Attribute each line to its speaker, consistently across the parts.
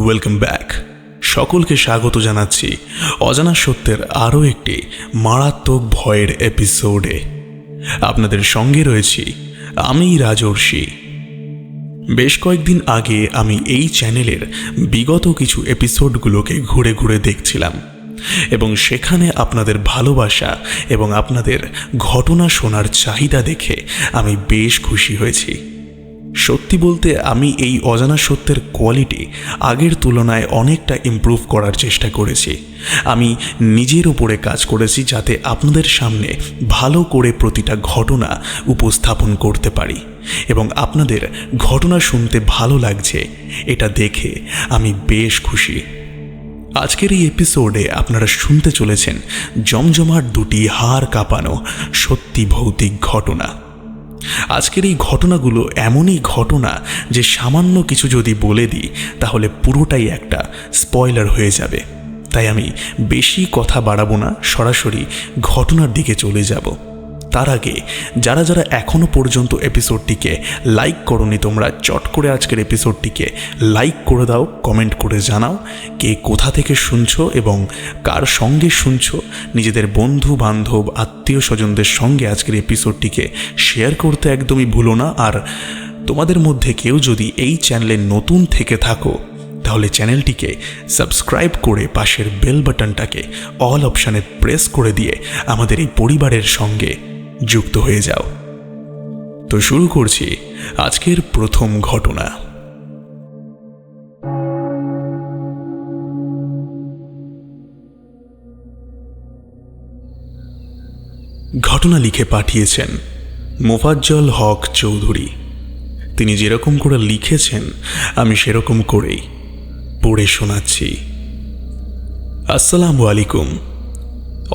Speaker 1: Welcome back. সকলকে স্বাগত জানাচ্ছি অজানা সত্যের আরও একটি মারাত্মক ভয়ের এপিসোডে। আপনাদের সঙ্গে রয়েছি আমি রাজর্ষি। বেশ কয়েকদিন আগে আমি এই চ্যানেলের বিগত কিছু এপিসোডগুলোকে ঘুরে ঘুরে দেখছিলাম এবং সেখানে আপনাদের ভালোবাসা এবং আপনাদের ঘটনা শোনার চাহিদা দেখে আমি বেশ খুশি হয়েছি। সত্যি বলতে আমি এই অজানা সত্যের কোয়ালিটি আগের তুলনায় অনেকটা ইমপ্রুভ করার চেষ্টা করেছি। আমি নিজের উপরে কাজ করেছি যাতে আপনাদের সামনে ভালো করে প্রতিটা ঘটনা উপস্থাপন করতে পারি এবং আপনাদের ঘটনা শুনতে ভালো লাগছে এটা দেখে আমি বেশ খুশি। আজকের এই এপিসোডে আপনারা শুনতে চলেছেন জমজমাট দুটি হাড় কাঁপানো সত্যি ভৌতিক ঘটনা। আজকের এই ঘটনাগুলো এমনই ঘটনা যে সামান্য কিছু যদি বলে দিই তাহলে পুরোটাই একটা স্পয়লার হয়ে যাবে, তাই আমি বেশি কথা বাড়াবো না, সরাসরি ঘটনার দিকে চলে যাব। তার আগে যারা যারা এখনো পর্যন্ত এপিসোডটিকে লাইক করোনি তোমরা চট করে আজকের এপিসোডটিকে লাইক করে দাও, কমেন্ট করে জানাও কে কোথা থেকে শুনছো এবং কার সঙ্গে শুনছো। নিজেদের বন্ধু বান্ধব আত্মীয় স্বজনদের সঙ্গে আজকের এপিসোডটিকে শেয়ার করতে একদমই ভুলো না। আর তোমাদের মধ্যে কেউ যদি এই চ্যানেলে নতুন থেকে থাকো তাহলে চ্যানেলটিকে সাবস্ক্রাইব করে পাশের বেল বাটনটাকে অল অপশানে প্রেস করে দিয়ে আমাদের এই পরিবারের সঙ্গে যুক্ত হয়ে যাও। তো শুরু করছি আজকের প্রথম ঘটনা। ঘটনা লিখে পাঠিয়েছেন মোফাজ্জল হক চৌধুরী। তিনি যেরকম করে লিখেছেন আমি সেরকম করেই পড়ে শোনাচ্ছি। আসসালামু আলাইকুম।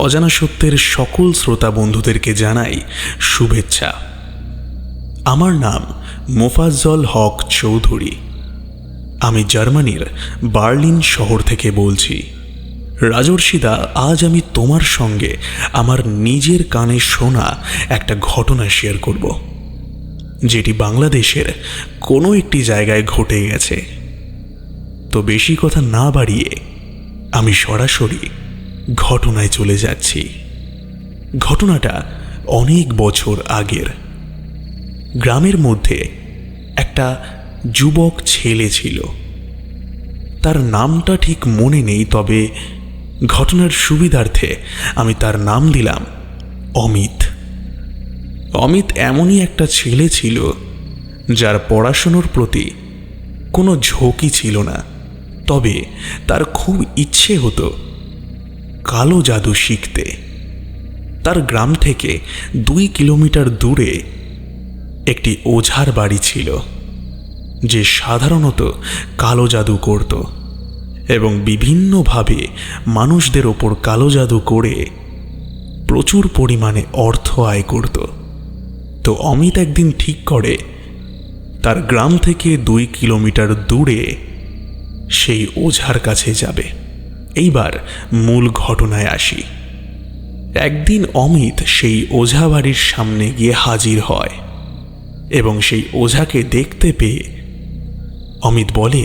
Speaker 1: অজানা সত্যের সকল শ্রোতা বন্ধুদেরকে জানাই শুভেচ্ছা। আমার নাম মোফাজ্জল হক চৌধুরী। আমি জার্মানির বার্লিন শহর থেকে বলছি। রাজর্ষিদা, আজ আমি তোমার সঙ্গে আমার নিজের কানে শোনা একটা ঘটনা শেয়ার করব, যেটি বাংলাদেশের কোনো একটি জায়গায় ঘটে গেছে। তো বেশি কথা না বাড়িয়ে আমি সরাসরি ঘটনায় চলে যাচ্ছি। ঘটনাটা অনেক বছর আগের। গ্রামের মধ্যে একটা যুবক ছেলে ছিল। তার নামটা ঠিক মনে নেই, তবে ঘটনার সুবিধার্থে আমি তার নাম দিলাম অমিত। অমিত এমনই একটা ছেলে ছিল যার পড়াশোনার প্রতি কোনো ঝোঁকই ছিল না, তবে তার খুব ইচ্ছে হতো কালো জাদু শিখতে। তার গ্রাম থেকে 2 কিলোমিটার দূরে একটি ওঝার বাড়ি ছিল যে সাধারণত কালো জাদু করত এবং বিভিন্নভাবে মানুষদের ওপর কালো জাদু করে প্রচুর পরিমাণে অর্থ আয় করত। তো অমিত একদিন ঠিক করে তার গ্রাম থেকে 2 কিলোমিটার দূরে সেই ওঝার কাছে যাবে। এইবার মূল ঘটনায় আসি। একদিন অমিত সেই ওঝা বাড়ির সামনে গিয়ে হাজির হয় এবং সেই ওঝাকে দেখতে পেয়ে অমিত বলে,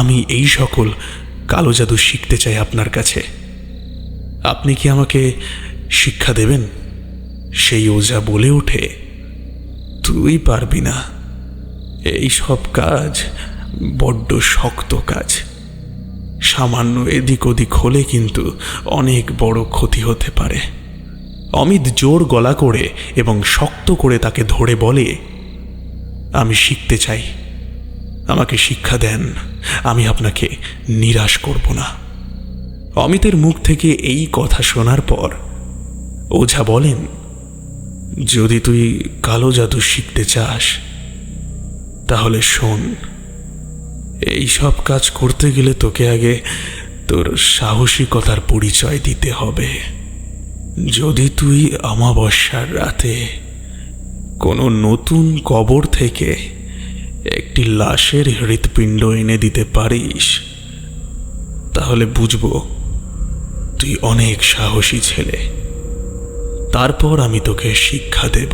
Speaker 1: আমি এই সকল কালো জাদু শিখতে চাই আপনার কাছে, আপনি কি আমাকে শিক্ষা দেবেন? সেই ওঝা বলে ওঠে, তুই পারবি না, এই সব কাজ বড্ড শক্ত কাজ, সামান্য এদিক ওদিক হলে কিন্তু অনেক বড় ক্ষতি হতে পারে। অমিত জোর গলা করে এবং শক্ত করে তাকে ধরে বলে, আমি শিখতে চাই, আমাকে শিক্ষা দেন, আমি আপনাকে নিরাশ করব না। অমিতের মুখ থেকে এই কথা শোনার পর ওঝা বলেন, যদি তুই কালো জাদু শিখতে চাস তাহলে শোন, এই সব কাজ করতে গেলে তোকে আগে তোর সাহসিকতার পরিচয় দিতে হবে। যদি তুই অমাবস্যার রাতে কোনো নতুন কবর থেকে একটি লাশের হৃৎপিণ্ড এনে দিতে পারিস তাহলে বুঝবো তুই অনেক সাহসী ছেলে, তারপর আমি তোকে শিক্ষা দেব।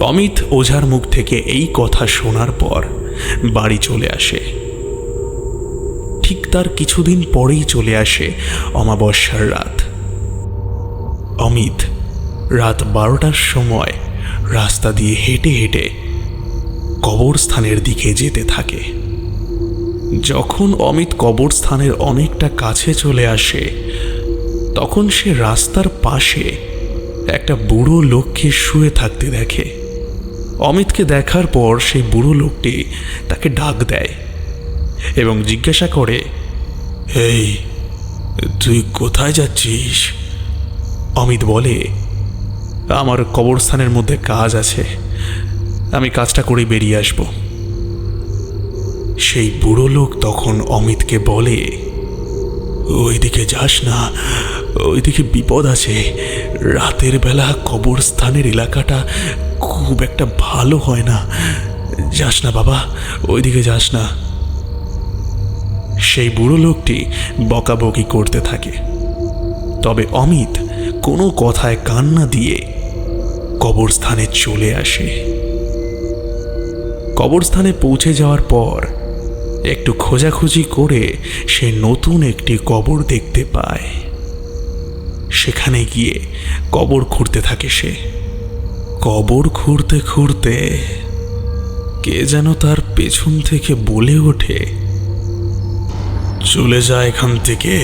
Speaker 1: অমিত ওঝার মুখ থেকে এই কথা শোনার পর বাড়ি চলে আসে ঠিক তার কিছুদিন পরেই চলে আসে অমাবস্যার রাত। অমিত রাত 12টার সময় রাস্তা দিয়ে হেঁটে হেঁটে কবরস্থানের দিকে যেতে থাকে। যখন অমিত কবরস্থানের অনেকটা কাছে চলে আসে, তখন সে রাস্তার পাশে একটা বুড়ো লোককে শুয়ে থাকতে দেখে। অমিতকে দেখার পর সেই বুড়ো লোকটি তাকে ডাক দেয় এবং জিজ্ঞাসা করে, এই তুই কোথায় যাচ্ছিস? অমিত বলে, আমার কবরস্থানের মধ্যে কাজ আছে, আমি কাজটা করে বেরিয়ে আসব। সেই বুড়ো লোক তখন অমিতকে বলে, ওইদিকে যাস না, ওইদিকে বিপদ আছে। রাতের বেলা কবরস্থানের এলাকাটা খুব একটা ভালো হয় না, যাস না বাবা, ওইদিকে যাস না। সেই বুড়ো লোকটি বকাবকি করতে থাকে, তবে অমিত কোনো কথায় কান না দিয়ে কবরস্থানে চলে আসে। কবরস্থানে পৌঁছে যাওয়ার পর একটু খোঁজাখুঁজি করে সে নতুন একটি কবর দেখতে পায়। সেখানে গিয়ে কবর খুঁড়তে থাকে সে। কবর খুঁড়তে খুঁড়তে কে যেন তার পেছন থেকে বলে ওঠে, চলে যা এখান থেকে,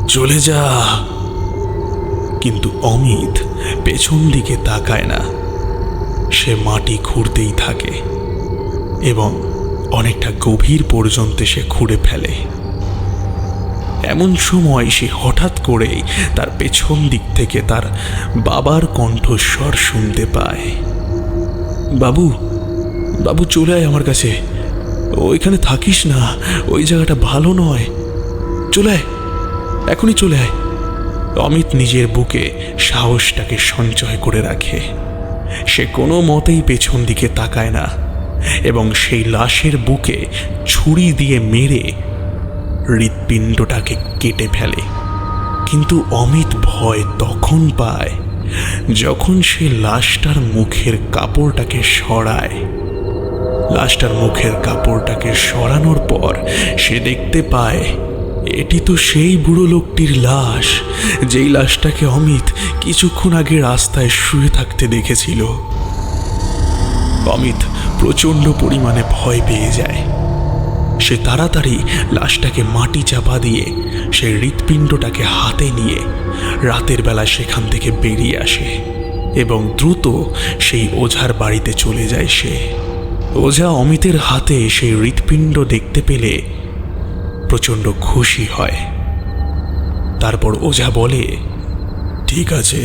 Speaker 1: চলে যা। কিন্তু অমিত পেছন দিকে তাকায় না, সে মাটি খুঁড়তেই থাকে এবং অনেকটা গভীর পর্যন্ত সে খুঁড়ে ফেলে। এমন সময় সে হঠাৎ করেই তার পেছন দিক থেকে তার বাবার কণ্ঠস্বর শুনতে পায়, বাবু, বাবু চলে আয় আমার কাছে, ওইখানে থাকিস না, ওই জায়গাটা ভালো নয়, চলে আয়, এখনই চলে আয়। অমিত নিজের বুকে সাহসটাকে সঞ্চয় করে রাখে। সে কোনো মতেই পেছন দিকে তাকায় না এবং সেই লাশের বুকে ছুরি দিয়ে মেরে হৃৎপিণ্ডটাকে কেটে ফেলে। কিন্তু অমিত ভয় তখন পায় যখন সে লাশটার মুখের কাপড়টাকে সরায়। লাশটার মুখের কাপড়টাকে সরানোর পর সে দেখতে পায় এটি তো সেই বুড়ো লোকটির লাশ, যেই লাশটাকে অমিত কিছুক্ষণ আগে রাস্তায় শুয়ে থাকতে দেখেছিল। অমিত প্রচণ্ড পরিমাণে ভয় পেয়ে যায়। সে তাড়াতাড়ি লাশটাকে মাটি চাপা দিয়ে সে হৃৎপিণ্ডটাকে হাতে নিয়ে রাতের বেলা সেখান থেকে বেরিয়ে আসে এবং দ্রুত সেই ওঝার বাড়িতে চলে যায় সে। ওঝা অমিতের হাতে সেই হৃৎপিণ্ড দেখতে পেলে প্রচণ্ড খুশি হয়। তারপর ওঝা বলে, ঠিক আছে,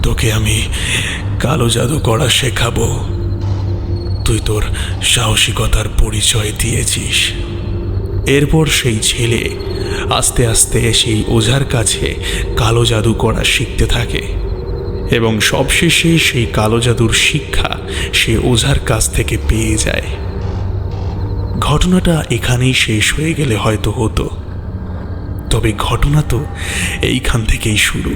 Speaker 1: তোকে আমি কালো জাদু করা শেখাবো। তুই তোর সাহসিকতার পরিচয় দিয়েছিস। এরপর সেই ছেলে আস্তে আস্তে সেই ওঝার কাছে কালো জাদু করা শিখতে থাকে এবং সবশেষে সেই কালো জাদুর শিক্ষা সে ওঝার কাছ থেকে পেয়ে যায়। ঘটনাটা এখানেই শেষ হয়ে গেলে হয়তো হতো, তবে ঘটনা তো এইখান থেকেই শুরু।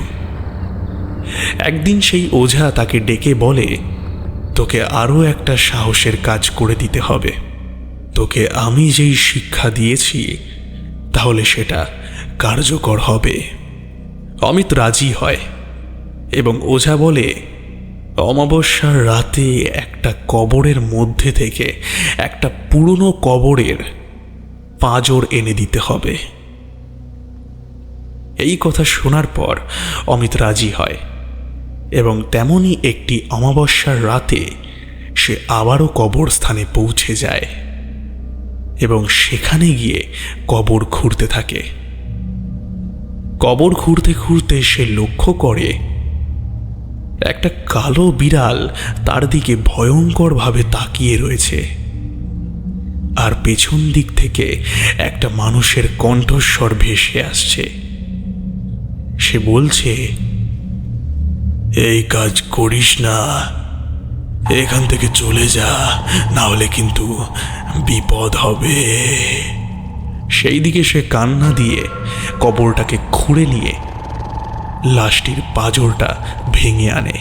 Speaker 1: একদিন সেই ওঝা তাকে ডেকে বলে, তোকে আরও একটা সাহসের কাজ করে দিতে হবে। তোকে আমি যেই শিক্ষা দিয়েছি তাহলে সেটা কার্যকর হবে। অমিত রাজি হয় এবং ওঝা বলে, অমাবস্যার রাতে একটা কবরের মধ্যে থেকে একটা পুরনো কবরের পাঁজর এনে দিতে হবে। এই কথা শোনার পর অমিত রাজি হয় এবং তেমনই একটি অমাবস্যার রাতে সে আবারও কবরস্থানে পৌঁছে যায় এবং সেখানে গিয়ে কবর খুঁড়তে থাকে। কবর খুঁড়তে খুঁড়তে সে লক্ষ্য করে একটা কালো বিড়াল তার দিকে ভয়ঙ্করভাবে তাকিয়ে রয়েছে, আর পেছন দিক থেকে একটা মানুষের কণ্ঠস্বর ভেসে আসছে। সে বলছে, এই কাজ করিস না, এখান থেকে চলে যা, না হলে কিন্তু বিপদ হবে। সেই দিকে সে কান্না দিয়ে কবরটাকে খুঁড়ে নিয়ে লাশটির পাঁজরটা ভেঙে আনে।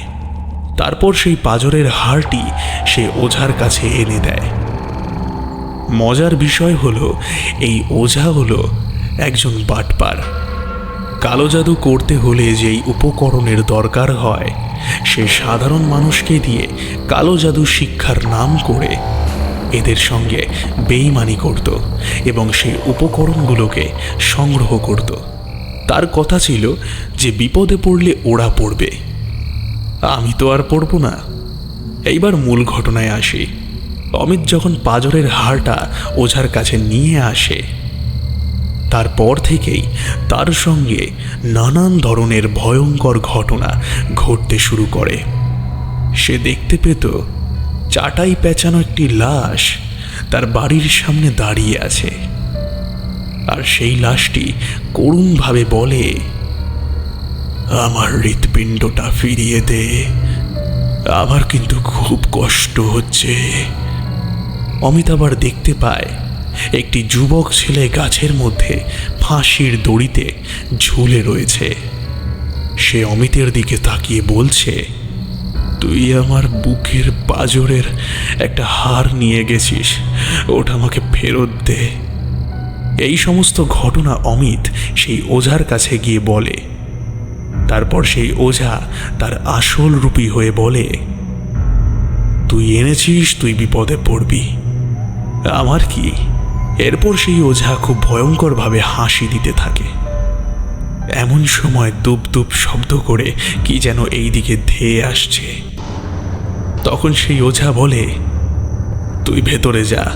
Speaker 1: তারপর সেই পাঁজরের হাড়টি সে ওঝার কাছে এনে দেয়। মজার বিষয় হলো এই ওঝা হলো একজন বাটপার। কালো জাদু করতে হলে যেই উপকরণের দরকার হয় সে সাধারণ মানুষকে দিয়ে কালো জাদু শিক্ষার নাম করে এদের সঙ্গে বেইমানি করত এবং সেই উপকরণগুলোকে সংগ্রহ করত। তার কথা ছিল যে বিপদে পড়লে ওরা পড়বে, আমি তো আর পড়ব না। এইবার মূল ঘটনায় আসি। অমিত যখন পাঁজরের হাড়টা ওঝার কাছে নিয়ে আসে তারপর থেকেই তার সঙ্গে নানান ধরনের ভয়ঙ্কর ঘটনা ঘটতে শুরু করে। সে দেখতে পেত চাটাই পেঁচানো একটি লাশ তার বাড়ির সামনে দাঁড়িয়ে আছে, আর সেই লাশটি করুণভাবে বলে, আমার হৃৎপিণ্ডটা ফিরিয়ে দে, আমার কিন্তু খুব কষ্ট হচ্ছে। অমিত আবার দেখতে পায় একটি যুবক ছেলে গাছের মধ্যে ফাঁসির দড়িতে ঝুলে রয়েছে। সে অমিতের দিকে তাকিয়ে বলছে, তুই আমার বুকের পাঁজরের একটা হাড় নিয়ে গেছিস, ওটা আমাকে ফেরত দে। এই সমস্ত ঘটনা অমিত সেই ওঝার কাছে গিয়ে বলে। তারপর সেই ওঝা তার আসল রূপী হয়ে বলে, তুই এনেছিস, তুই বিপদে পড়বি, আমার কি। এরপর সেই ওঝা খুব ভয়ঙ্করভাবে হাসি দিতে থাকে। এমন সময় দুপ দুপ শব্দ করে কি যেন এই দিকে ধেয়ে আসছে। তখন সেই ওঝা বলে, তুই ভেতরে যা,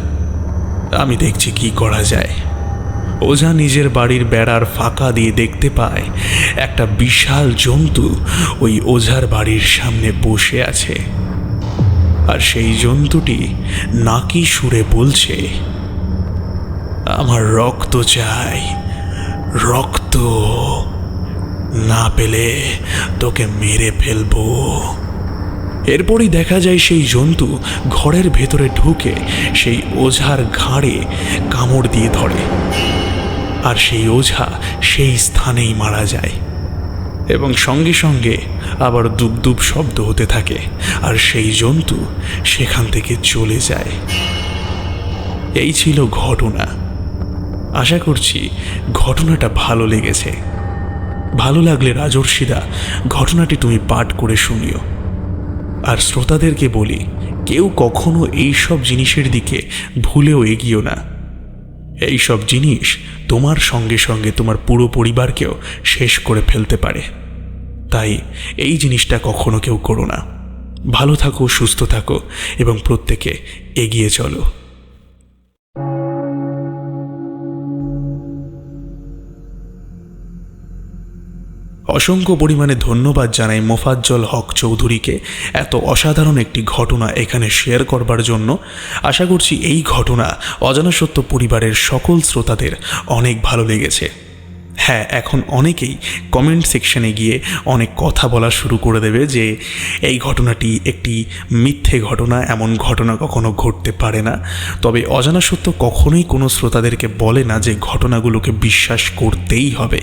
Speaker 1: আমি দেখছি কি করা যায়। ওঝা নিজের বাড়ির বেড়ার ফাঁকা দিয়ে দেখতে পায় একটা বিশাল জন্তু ওই ওঝার বাড়ির সামনে বসে আছে, আর সেই জন্তুটি নাকি সুরে বলছে, আমার রক্ত চাই, রক্ত, না পেলে তোকে মেরে ফেলবো। এরপরই দেখা যায় সেই জন্তু ঘরের ভেতরে ঢুকে সেই ওঝার ঘাড়ে কামড় দিয়ে ধরে, আর সেই ওঝা সেই স্থানেই মারা যায়। এবং সঙ্গে সঙ্গে আবার দুপ দুপ শব্দ হতে থাকে, আর সেই জন্তু সেখান থেকে চলে যায়। এই ছিল ঘটনা। আশা করছি ঘটনাটা ভালো লেগেছে। ভালো লাগলে রাজর্ষিদা ঘটনাটি তুমি পাঠ করে শুনিও। আর শ্রোতাদেরকে বলি, কেউ কখনো এই সব জিনিসের দিকে ভুলেও এগিয়েও না। এই সব জিনিস তোমার সঙ্গে সঙ্গে তোমার পুরো পরিবারকেও শেষ করে ফেলতে পারে। তাই এই জিনিসটা কখনো কেউ করো না। ভালো থাকো, সুস্থ থাকো এবং প্রত্যেকে এগিয়ে চলো। অসংখ্য পরিমাণে ধন্যবাদ জানাই মোফাজ্জল হক চৌধুরীকে এত অসাধারণ একটি ঘটনা এখানে শেয়ার করবার জন্য। আশা করছি এই ঘটনা অজানা সত্য পরিবারের সকল শ্রোতাদের অনেক ভালো লেগেছে। হ্যাঁ, এখন অনেকেই কমেন্ট সেকশনে গিয়ে অনেক কথা বলা শুরু করে দেবে যে এই ঘটনাটি একটি মিথ্যে ঘটনা, এমন ঘটনা কখনো ঘটতে পারে না। তবে অজানা সত্য কখনোই কোনো শ্রোতাদেরকে বলে না যে ঘটনাগুলোকে বিশ্বাস করতেই হবে।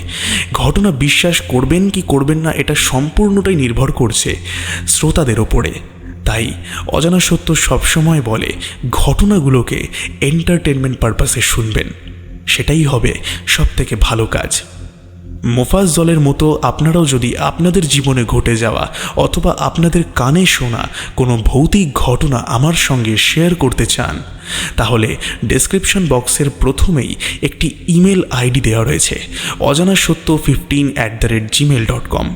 Speaker 1: ঘটনা বিশ্বাস করবেন কি করবেন না এটা সম্পূর্ণটাই নির্ভর করছে শ্রোতাদের ওপরে। তাই অজানা সত্য সবসময় বলে ঘটনাগুলোকে এন্টারটেনমেন্ট পারপাসে শুনবেন, সেটাই হবে সবথেকে ভালো কাজ। মোফাজ্জলের মতো আপনারাও যদি আপনাদের জীবনে ঘটে যাওয়া অথবা আপনাদের কানে শোনা কোনো ভৌতিক ঘটনা আমার সঙ্গে শেয়ার করতে চান, তাহলে ডেসক্রিপশন বক্সের প্রথমেই একটি ইমেল আইডি দেওয়া রয়েছে, ojanasotto15@gmail.com।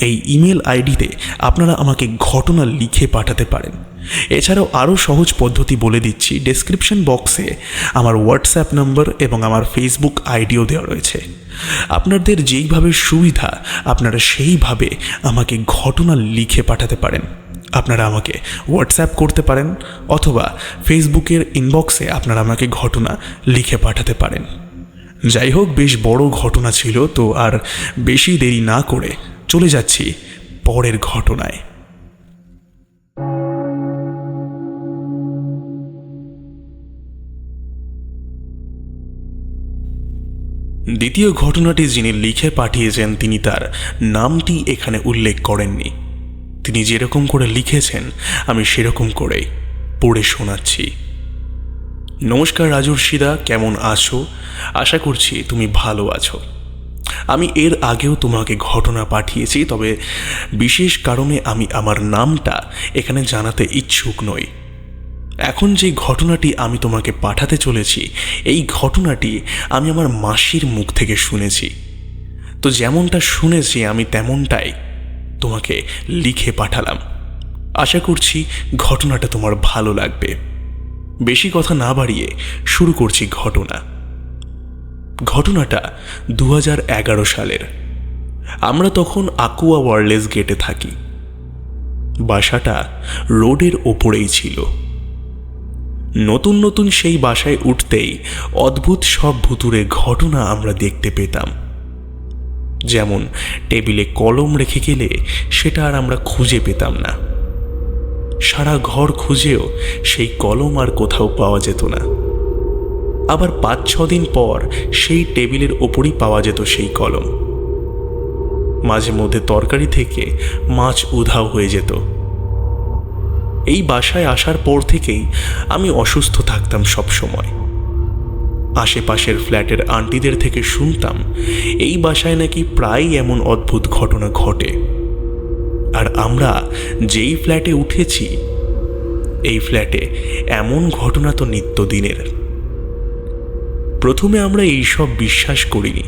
Speaker 1: এই ইমেল আইডিতে আপনারা আমাকে ঘটনা লিখে পাঠাতে পারেন। এছাড়াও আরও সহজ পদ্ধতি বলে দিচ্ছি, ডেসক্রিপশন বক্সে আমার হোয়াটসঅ্যাপ নম্বর এবং আমার ফেসবুক আইডিও দেওয়া রয়েছে। আপনাদের যেইভাবে সুবিধা আপনারা সেইভাবে আমাকে ঘটনা লিখে পাঠাতে পারেন। আপনারা আমাকে হোয়াটসঅ্যাপ করতে পারেন অথবা ফেসবুকের ইনবক্সে আপনারা আমাকে ঘটনা লিখে পাঠাতে পারেন। যাই হোক, বেশ বড় ঘটনা ছিল, তো আর বেশি দেরি না করে চলে যাচ্ছি পরের ঘটনায়। দ্বিতীয় ঘটনাটি যিনি লিখে পাঠিয়েছেন তিনি তার নামটি এখানে উল্লেখ করেননি। তিনি যেরকম করে লিখেছেন আমি সেরকম করেই পড়ে শোনাচ্ছি। নমস্কার রাজর্ষিদা, কেমন আছো? আশা করছি তুমি ভালো আছো। আমি এর আগেও তোমাকে ঘটনা পাঠিয়েছি, তবে বিশেষ কারণে আমি আমার নামটা এখানে জানাতে ইচ্ছুক নই। এখন যে ঘটনাটি আমি তোমাকে পাঠাতে চলেছি, এই ঘটনাটি আমি আমার মাসির মুখ থেকে শুনেছি। তো যেমনটা শুনেছি আমি তেমনটাই তোমাকে লিখে পাঠালাম। আশা করছি ঘটনাটা তোমার ভালো লাগবে। বেশি কথা না বাড়িয়ে শুরু করছি ঘটনাটা 2011 সালের। আমরা তখন আকুয়া ওয়ারলেস গেটে থাকি। বাসাটা রোডের ওপরেই ছিল। নতুন নতুন সেই বাসায় উঠতেই অদ্ভুত সব ভুতুরে ঘটনা আমরা দেখতে পেতাম। যেমন টেবিলে কলম রেখে গেলে সেটা আর আমরা খুঁজে পেতাম না। সারা ঘর খুঁজেও সেই কলম আর কোথাও পাওয়া যেত না। আবার 5-6 দিন পর সেই টেবিলের ওপরই পাওয়া যেত সেই কলম। মাঝে মধ্যে তরকারি থেকে মাছ উধাও হয়ে যেত। এই বাসায় আসার পর থেকেই আমি অসুস্থ থাকতাম সব সময়। আশেপাশের ফ্ল্যাটের আন্টিদের থেকে শুনতাম এই বাসায় নাকি প্রায়ই এমন অদ্ভুত ঘটনা ঘটে। আর আমরা যেই ফ্ল্যাটে উঠেছি, এই ফ্ল্যাটে এমন ঘটনা তো নিত্যদিনের। প্রথমে আমরা এইসব বিশ্বাস করিনি,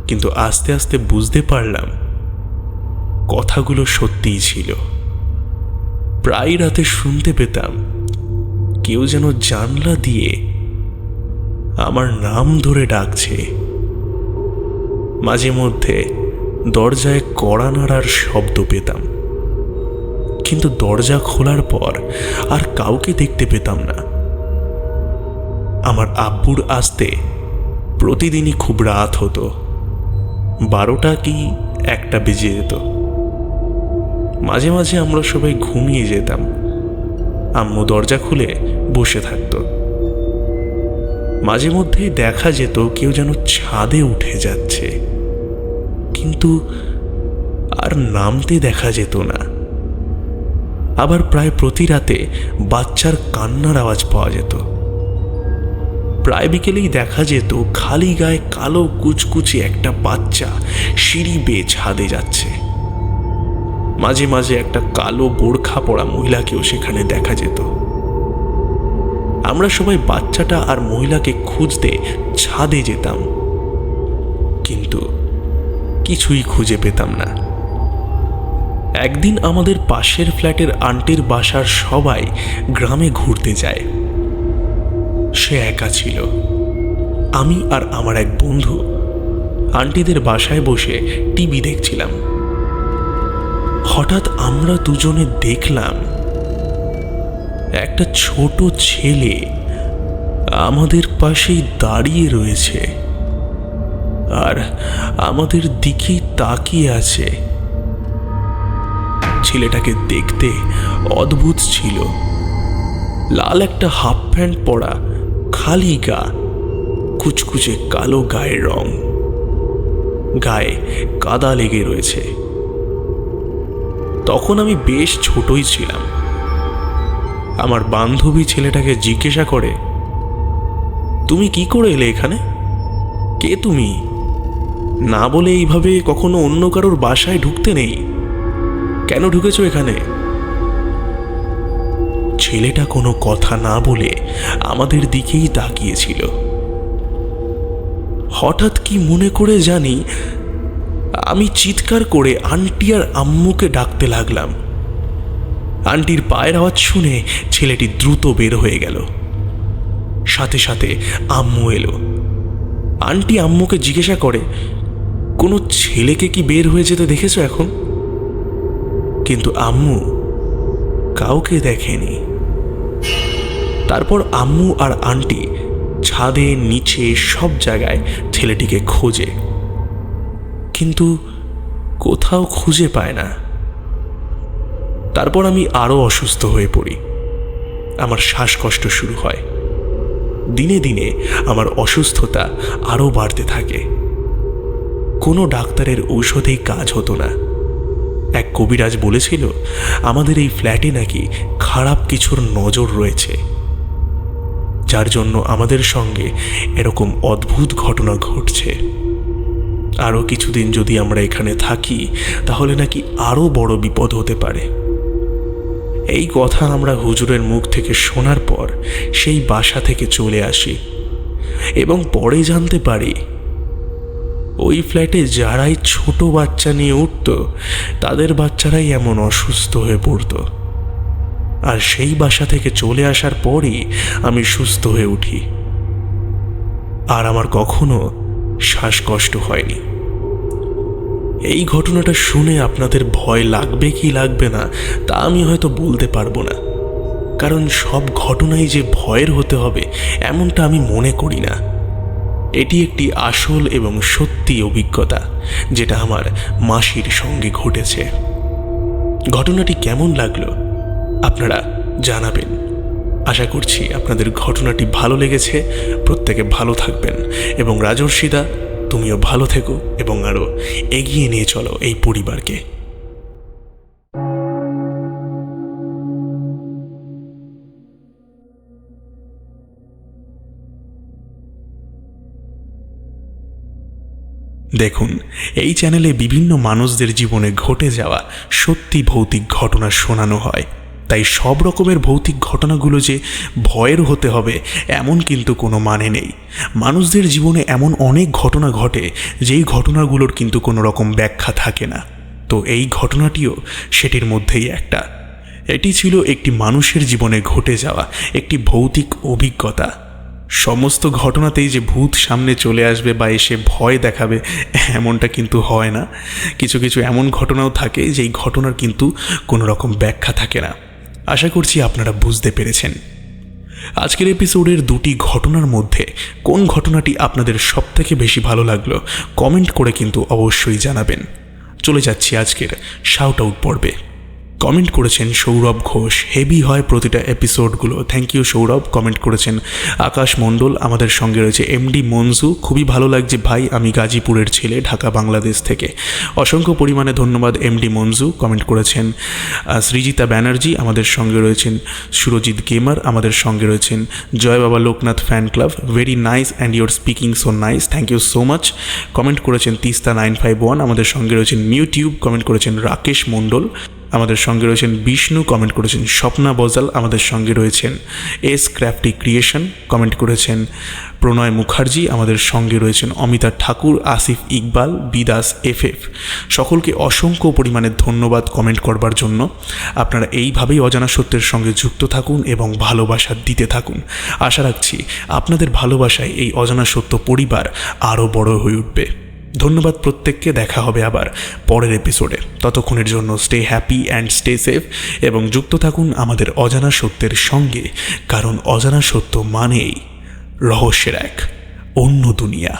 Speaker 1: কিন্তু আস্তে আস্তে বুঝতে পারলাম কথাগুলো সত্যিই ছিল। প্রায় রাতে শুনতে পেতাম কেউ যেন জানলা দিয়ে আমার নাম ধরে ডাকছে। মাঝে মধ্যে দরজায় কড়া নাড়ার শব্দ পেতাম, কিন্তু দরজা খোলার পর আর কাউকে দেখতে পেতাম না। আমার আব্বুর আসতে প্রতিদিনই খুব রাত হতো, 12টা কি 1টা বেজে যেত। মাঝে মাঝে আমরা সবাই ঘুমিয়ে যেতাম, আম্মু দরজা খুলে বসে থাকত। মাঝে মধ্যেই দেখা যেত কেউ যেন ছাদে উঠে যাচ্ছে, কিন্তু আর নামতে দেখা যেত না। আবার প্রায় প্রতি রাতে বাচ্চার কান্নার আওয়াজ পাওয়া যেত। প্রায় বিকেলেই দেখা যেত খালি গায়ে কালো কুচকুচে একটা বাচ্চা সিঁড়ি বেয়ে ছাদে যাচ্ছে। মাঝে মাঝে একটা কালো বোরখা পরা মহিলাকেও সেখানে দেখা যেত। আমরা সবাই বাচ্চাটা আর মহিলাকে খুঁজতে ছাদে যেতাম, কিন্তু কিছুই খুঁজে পেতাম না। একদিন আমাদের পাশের ফ্ল্যাটের আন্টির বাসার সবাই গ্রামে ঘুরতে যায়। সে একা ছিল। আমি আর আমার এক বন্ধু আন্টিদের বাসায় বসে টিভি দেখছিলাম। হঠাৎ আমরা দুজনে দেখলাম একটা ছোট ছেলে আমাদের পাশেই দাঁড়িয়ে রয়েছে আর আমাদের দিকেই তাকিয়ে আছে। ছেলেটাকে দেখতে অদ্ভুত ছিল। লাল একটা হাফ প্যান্ট পরা, খালি গা, কুচকুচে কালো গায়ের রং, গায়ে কাদা লেগে রয়েছে। তখন আমি বেশ ছোটই ছিলাম। আমার বান্ধবী ছেলেটাকে জিজ্ঞাসা করে, তুমি কি করে এলে এখানে? কে তুমি? না বলে এইভাবে কখনো অন্য কারোর বাসায় ঢুকতে নেই, কেন ঢুকেছো এখানে? ছেলেটা কোনো কথা না বলে আমাদের দিকেই তাকিয়েছিল। হঠাৎ কি মনে করে জানি আমি চিৎকার করে আন্টি আর আম্মুকে ডাকতে লাগলাম। আন্টির পায়ের আওয়াজ শুনে ছেলেটি দ্রুত বের হয়ে গেল। সাথে সাথে আম্মু এলো। আন্টি আম্মুকে জিজ্ঞাসা করে, কোনো ছেলেকে কি বের হয়ে যেতে দেখেছো এখন? কিন্তু আম্মু কাউকে দেখেনি। তারপর আম্মু আর আন্টি ছাদে, নিচে, সব জায়গায় ছেলেটিকে খোঁজে, কিন্তু কোথাও খুঁজে পায় না। তারপর আমি আরো অসুস্থ হয়ে পড়ি। আমার শ্বাসকষ্ট শুরু হয়। দিনে দিনে আমার অসুস্থতা আরো বাড়তে থাকে। কোনো ডাক্তারের ঔষধেই কাজ হতো না। এক কবিরাজ বলেছিল আমাদের এই ফ্ল্যাটে নাকি খারাপ কিছুর নজর রয়েছে। যার জন্য আমাদের সঙ্গে এরকম অদ্ভুত ঘটনা ঘটছে। আরও কিছুদিন যদি আমরা এখানে থাকি তাহলে নাকি আরও বড় বিপদ হতে পারে। এই কথা আমরা হুজুরের মুখ থেকে শোনার পর সেই বাসা থেকে চলে আসি এবং পরে জানতে পারি ওই ফ্ল্যাটে যারাই ছোট বাচ্চা নিয়ে উঠত তাদের বাচ্চারাই এমন অসুস্থ হয়ে পড়ত। আর সেই বাসা থেকে চলে আসার পরই আমি সুস্থ হয়ে উঠি, আর আমার কখনো শ্বাসকষ্ট হয়নি। এই ঘটনাটা শুনে আপনাদের ভয় লাগবে কি লাগবে না তা আমি হয়তো বলতে পারবো না, কারণ সব ঘটনাই যে ভয়ের হতে হবে এমনটা আমি মনে করি না। এটি একটি আসল এবং সত্যি অভিজ্ঞতা যেটা আমার মাসির সঙ্গে ঘটেছে। ঘটনাটি কেমন লাগলো আপনারা জানাবেন। আশা করছি আপনাদের ঘটনাটি ভালো লেগেছে। প্রত্যেকে ভালো থাকবেন এবং রাজর্ষিদা তুমিও ভালো থেকো এবং আরও এগিয়ে নিয়ে চলো এই পরিবারকে। দেখুন, এই চ্যানেলে বিভিন্ন মানুষদের জীবনে ঘটে যাওয়া সত্যি ভৌতিক ঘটনা শোনানো হয়, তাই সব রকমের ভৌতিক ঘটনাগুলো যে ভয়ের হতে হবে এমন কিন্তু কোনো মানে নেই। মানুষদের জীবনে এমন অনেক ঘটনা ঘটে যেই ঘটনাগুলোর কিন্তু কোনো রকম ব্যাখ্যা থাকে না। তো এই ঘটনাটিও সেটির মধ্যেই একটা। এটি ছিল একটি মানুষের জীবনে ঘটে যাওয়া একটি ভৌতিক অভিজ্ঞতা। সমস্ত ঘটনাতেই যে ভূত সামনে চলে আসবে বা এসে ভয় দেখাবে এমনটা কিন্তু হয় না। কিছু কিছু এমন ঘটনাও থাকে যেই ঘটনার কিন্তু কোনো রকম ব্যাখ্যা থাকে না। আশা করছি আপনারা বুঝতে পেরেছেন। আজকের এপিসোডের দুটি ঘটনার মধ্যে কোন ঘটনাটি আপনাদের সবথেকে বেশি ভালো লাগলো কমেন্ট করে কিন্তু অবশ্যই জানাবেন। চলে যাচ্ছি আজকের শাউট আউট পর্বে। কমেন্ট করেছেন সৌরভ ঘোষ, হেভি হয় প্রতিটা এপিসোডগুলো। Thank you Sourav. কমেন্ট করেছেন আকাশ মণ্ডল, আমাদের সঙ্গে রয়েছে এমডি মঞ্জু, খুবই ভালো লাগছে ভাই, আমি গাজীপুরের ছেলে, ঢাকা বাংলাদেশ থেকে। অসংখ্য পরিমাণে ধন্যবাদ এমডি মঞ্জু। কমেন্ট করেছেন সৃজিতা ব্যানার্জি, আমাদের সঙ্গে রয়েছেন সুরজিৎ গেমার, আমাদের সঙ্গে রয়েছেন Jai Baba Loknath fan club, very nice and your speaking so nice, thank you so much. Comment করেছেন তিস্তা 951, আমাদের সঙ্গে রয়েছেন মিউটিউব, কমেন্ট করেছেন রাকেশ মণ্ডল, আমাদের সঙ্গে রয়েছেন বিষ্ণু, কমেন্ট করেছেন স্বপ্না বজাল, আমাদের সঙ্গে রয়েছেন এস ক্রাফটি ক্রিয়েশন, কমেন্ট করেছেন প্রণয় মুখার্জি, আমাদের সঙ্গে রয়েছেন অমিতা ঠাকুর, আসিফ ইকবাল, বিদাস এফএফ। সকলকে অসংখ্য পরিমাণে ধন্যবাদ কমেন্ট করবার জন্য। আপনারা এইভাবেই অজানা সত্যের সঙ্গে যুক্ত থাকুন এবং ভালোবাসা দিতে থাকুন। আশা রাখছি আপনাদের ভালোবাসায় এই অজানা সত্য পরিবার আরও বড় হয়ে উঠবে। ধন্যবাদ প্রত্যেককে। দেখা হবে আবার পরের এপিসোডে। ততক্ষণের জন্য stay happy and stay safe এবং যুক্ত থাকুন আমাদের অজানা সত্যের সঙ্গে, কারণ অজানা সত্য মানেই রহস্যের এক অন্য দুনিয়া।